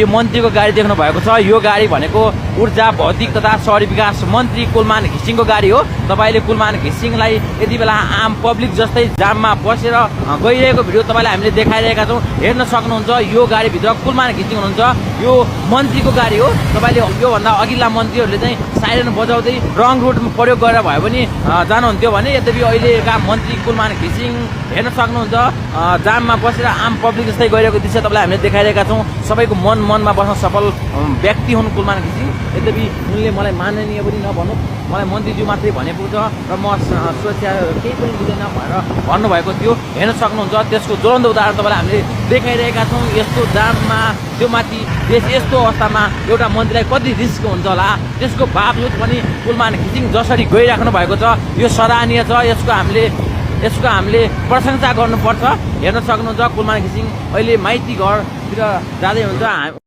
यो मन्त्रीको गाडी देख्नु भएको छ। यो गाडी भनेको ऊर्जा भौतिक तथा शहरी विकास मन्त्री कुलमान घिसिङको गाडी हो। तपाईले कुलमान घिसिङलाई यति बेला आम पब्लिक जस्तै जाममा बसेर गइरहेको भिडियो तपाईलाई हामीले देखाइरहेका छौं। हेर्न सक्नुहुन्छ यो गाडी भित्र कुलमान घिसिङ हुनुहुन्छ। यो मन्त्रीको गाडी हो। तपाईले यो भन्दा अघिल्ला मन्त्रीहरूले चाहिँ साइरन बजाउँदै रङ रुटमा प्रयोग गरेर भए पनि जानुहुन्थ्यो भने यद्यपि अहिलेका मन्त्री कुलमान घिसिङ हेर्न सक्नुहुन्छ जाममा बसेर आम पब्लिक जस्तै गइरहेको दृश्य तपाईलाई हामीले देखाइरहेका छौं। सबैको मनमा बस्न सफल व्यक्ति हुन् कुलमान घिसिङ। यद्यपि उनले मलाई माननीय पनि नभनौँ, मलाई मन्त्रीज्यू मात्रै भनेको छ र म सुरक्षा केही पनि बुझ्दैन भनेर भन्नुभएको थियो। हेर्न सक्नुहुन्छ त्यसको ज्वलन्त उदाहरण तपाईँलाई हामीले देखाइरहेका छौँ। यस्तो जाममा त्यो माथि देश यस्तो अवस्थामा एउटा मन्त्रीलाई कति रिस्क हुन्छ होला, त्यसको बावजुद पनि कुलमान घिसिङ जसरी गइराख्नु भएको छ यो सराहनीय छ। यसको हामीले प्रशंसा गर्नुपर्छ। हेर्न सक्नुहुन्छ कुलमान घिसिङ अहिले माइती घरतिर जाँदै हुन्छ।